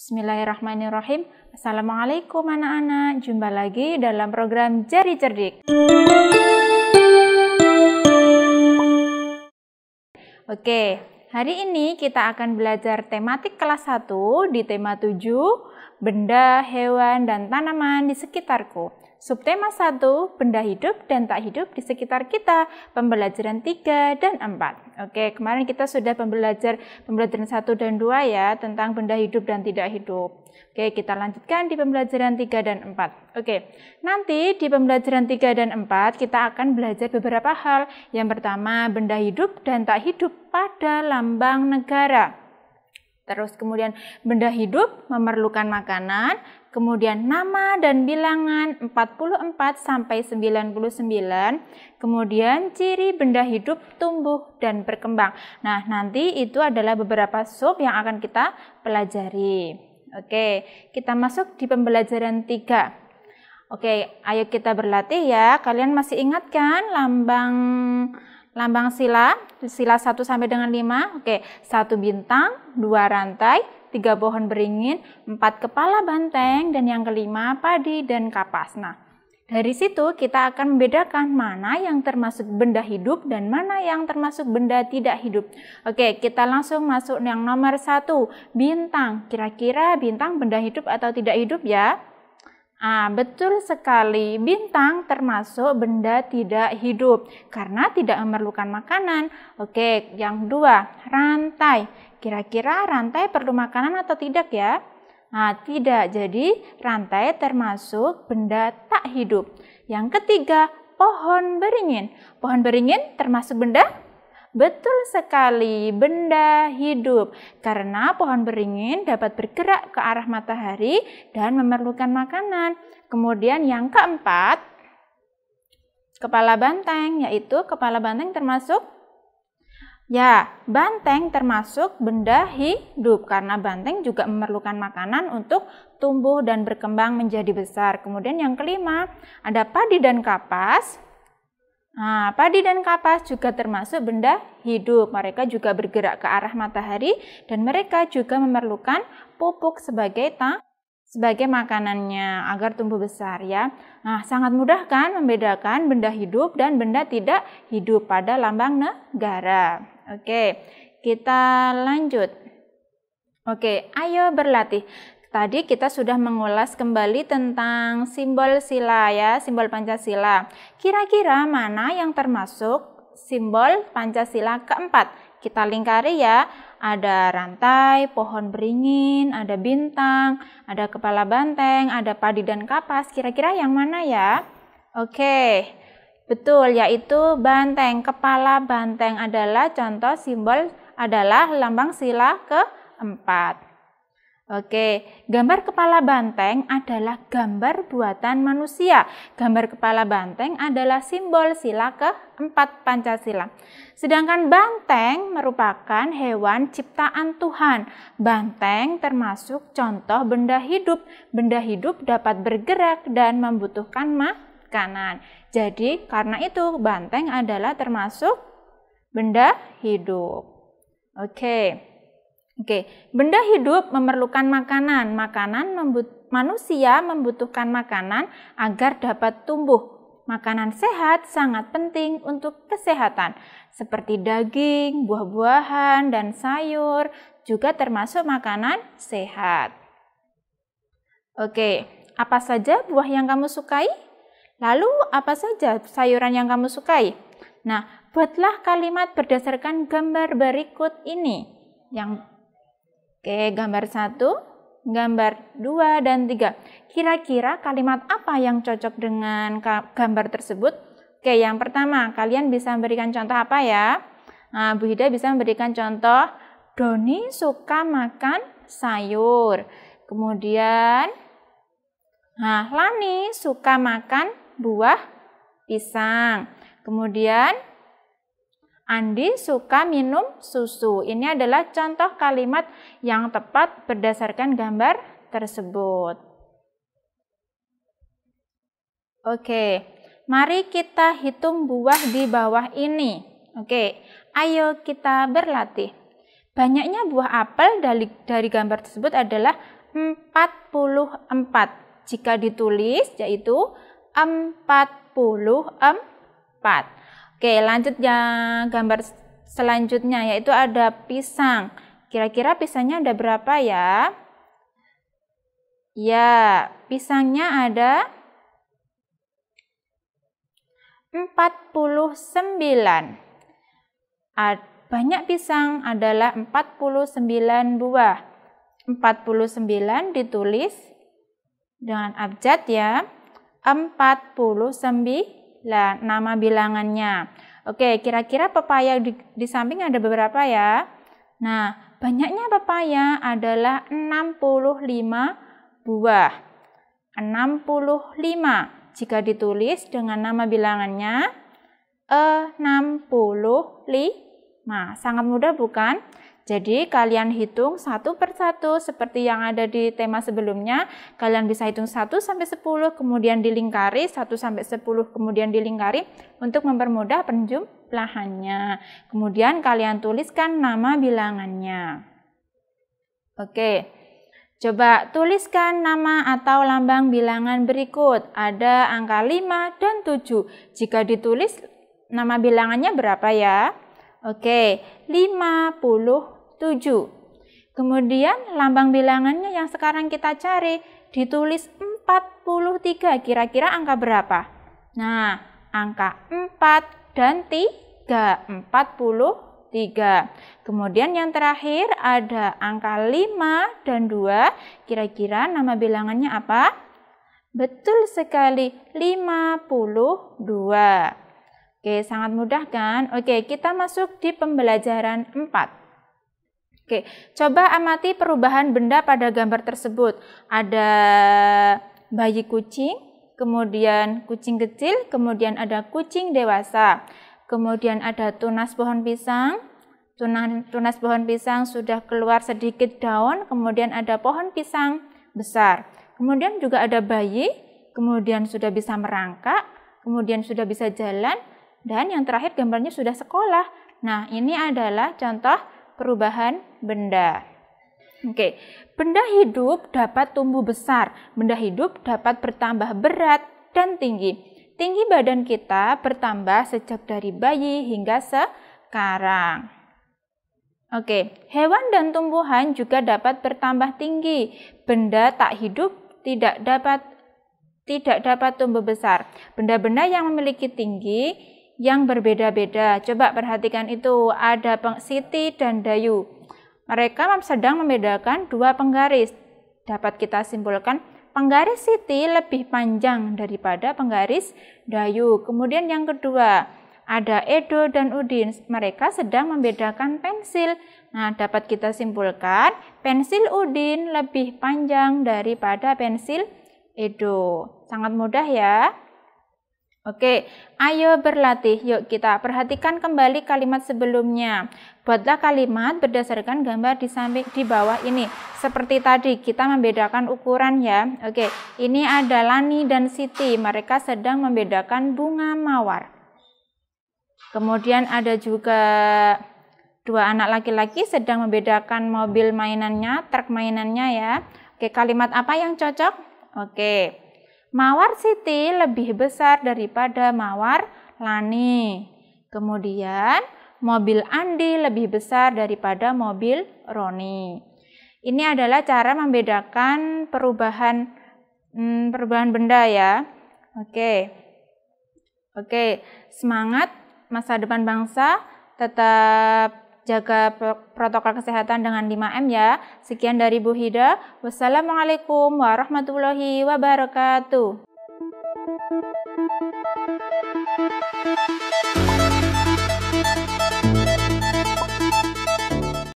Bismillahirrahmanirrahim. Assalamualaikum anak-anak. Jumpa lagi dalam program Jari Cerdik. Oke, hari ini kita akan belajar tematik kelas 1 di tema 7, benda, hewan, dan tanaman di sekitarku. Subtema 1, benda hidup dan tak hidup di sekitar kita, pembelajaran 3 dan 4. Oke, kemarin kita sudah pembelajaran 1 dan 2 ya, tentang benda hidup dan tidak hidup. Oke, kita lanjutkan di pembelajaran 3 dan 4. Oke, nanti di pembelajaran 3 dan 4 kita akan belajar beberapa hal. Yang pertama, benda hidup dan tak hidup pada lambang negara. Terus kemudian benda hidup memerlukan makanan, kemudian nama dan bilangan 44 sampai 99, kemudian ciri benda hidup tumbuh dan berkembang. Nah, nanti itu adalah beberapa sub yang akan kita pelajari. Oke, kita masuk di pembelajaran 3. Oke, ayo kita berlatih ya. Kalian masih ingat kan lambang sila 1 sampai dengan 5. Oke, 1 bintang, 2 rantai, 3 pohon beringin, 4 kepala banteng, dan yang kelima padi dan kapas. Nah, dari situ kita akan membedakan mana yang termasuk benda hidup dan mana yang termasuk benda tidak hidup. Oke, kita langsung masuk yang nomor 1, bintang. Kira-kira bintang benda hidup atau tidak hidup ya? Betul sekali, bintang termasuk benda tidak hidup karena tidak memerlukan makanan. Oke, yang kedua, rantai. Kira-kira rantai perlu makanan atau tidak ya? Tidak, jadi rantai termasuk benda tak hidup. Yang ketiga, pohon beringin. Pohon beringin termasuk benda? Betul sekali, benda hidup. Karena pohon beringin dapat bergerak ke arah matahari dan memerlukan makanan. Kemudian yang keempat, kepala banteng, yaitu kepala banteng termasuk? Ya, banteng termasuk benda hidup karena banteng juga memerlukan makanan untuk tumbuh dan berkembang menjadi besar. Kemudian yang kelima, ada padi dan kapas. Padi dan kapas juga termasuk benda hidup. Mereka juga bergerak ke arah matahari dan mereka juga memerlukan pupuk sebagai makanannya agar tumbuh besar ya. Sangat mudah kan membedakan benda hidup dan benda tidak hidup pada lambang negara. Oke, kita lanjut. Oke, ayo berlatih. Tadi kita sudah mengulas kembali tentang simbol sila ya, simbol Pancasila. Kira-kira mana yang termasuk simbol Pancasila keempat? Kita lingkari ya, ada rantai, pohon beringin, ada bintang, ada kepala banteng, ada padi dan kapas. Kira-kira yang mana ya? Oke, betul, yaitu banteng. Kepala banteng adalah contoh simbol, adalah lambang sila keempat. Oke, gambar kepala banteng adalah gambar buatan manusia. Gambar kepala banteng adalah simbol sila keempat Pancasila. Sedangkan banteng merupakan hewan ciptaan Tuhan. Banteng termasuk contoh benda hidup. Benda hidup dapat bergerak dan membutuhkan makanan. Jadi, karena itu banteng adalah termasuk benda hidup. Oke, benda hidup memerlukan makanan. Manusia membutuhkan makanan agar dapat tumbuh. Makanan sehat sangat penting untuk kesehatan, seperti daging, buah-buahan, dan sayur juga termasuk makanan sehat. Oke, apa saja buah yang kamu sukai? Lalu apa saja sayuran yang kamu sukai? Nah, buatlah kalimat berdasarkan gambar berikut ini. Gambar 1, gambar 2, dan 3. Kira-kira kalimat apa yang cocok dengan gambar tersebut? Oke, yang pertama, kalian bisa memberikan contoh apa ya? Bu Hida bisa memberikan contoh, Doni suka makan sayur. Kemudian, Lani suka makan buah pisang. Kemudian, Andi suka minum susu. Ini adalah contoh kalimat yang tepat berdasarkan gambar tersebut. Oke, mari kita hitung buah di bawah ini. Oke, ayo kita berlatih. Banyaknya buah apel dari gambar tersebut adalah 44 jika ditulis, yaitu 44. Oke, lanjut ya, gambar selanjutnya yaitu ada pisang. Kira-kira pisangnya ada berapa ya? Ya, pisangnya ada 49. Banyak pisang adalah 49 buah. 49 ditulis dengan abjad ya. 49 nama bilangannya. Oke, kira-kira pepaya di samping ada beberapa ya? Nah, banyaknya pepaya adalah 65 buah. 65 jika ditulis dengan nama bilangannya 65. Sangat mudah bukan? Jadi kalian hitung satu persatu seperti yang ada di tema sebelumnya. Kalian bisa hitung 1 sampai 10, kemudian dilingkari, 1 sampai 10, kemudian dilingkari untuk mempermudah penjumlahannya. Kemudian kalian tuliskan nama bilangannya. Oke, coba tuliskan nama atau lambang bilangan berikut. Ada angka 5 dan 7. Jika ditulis nama bilangannya berapa ya? Oke, 57. Kemudian lambang bilangannya yang sekarang kita cari ditulis 43. Kira-kira angka berapa? Nah, angka 4 dan 3. 43. Kemudian yang terakhir ada angka 5 dan 2. Kira-kira nama bilangannya apa? Betul sekali, 52. Oke, sangat mudah kan? Oke, kita masuk di pembelajaran 4. Oke, coba amati perubahan benda pada gambar tersebut. Ada bayi kucing, kemudian kucing kecil, kemudian ada kucing dewasa. Kemudian ada tunas pohon pisang. Tunas pohon pisang sudah keluar sedikit daun, kemudian ada pohon pisang besar. Kemudian juga ada bayi, kemudian sudah bisa merangkak, kemudian sudah bisa jalan. Dan yang terakhir gambarnya sudah sekolah. Nah, ini adalah contoh perubahan benda. Oke, benda hidup dapat tumbuh besar, benda hidup dapat bertambah berat dan tinggi. Tinggi badan kita bertambah sejak dari bayi hingga sekarang. Oke, hewan dan tumbuhan juga dapat bertambah tinggi. Benda tak hidup tidak dapat tumbuh besar. Benda-benda yang memiliki tinggi yang berbeda-beda. Coba perhatikan itu, ada Siti dan Dayu. Mereka sedang membedakan dua penggaris. Dapat kita simpulkan, penggaris Siti lebih panjang daripada penggaris Dayu. Kemudian yang kedua, ada Edo dan Udin. Mereka sedang membedakan pensil. Nah, dapat kita simpulkan, pensil Udin lebih panjang daripada pensil Edo. Sangat mudah ya. Oke, ayo berlatih. Yuk kita perhatikan kembali kalimat sebelumnya. Buatlah kalimat berdasarkan gambar di samping di bawah ini. Seperti tadi kita membedakan ukuran ya. Oke, ini ada Lani dan Siti. Mereka sedang membedakan bunga mawar. Kemudian ada juga dua anak laki-laki sedang membedakan mobil mainannya, truk mainannya ya. Oke, kalimat apa yang cocok? Oke. Mawar Siti lebih besar daripada mawar Lani. Kemudian mobil Andi lebih besar daripada mobil Roni. Ini adalah cara membedakan perubahan benda ya. Oke, semangat masa depan bangsa, tetap jaga protokol kesehatan dengan 5M ya. Sekian dari Bu Hida. Wassalamualaikum warahmatullahi wabarakatuh.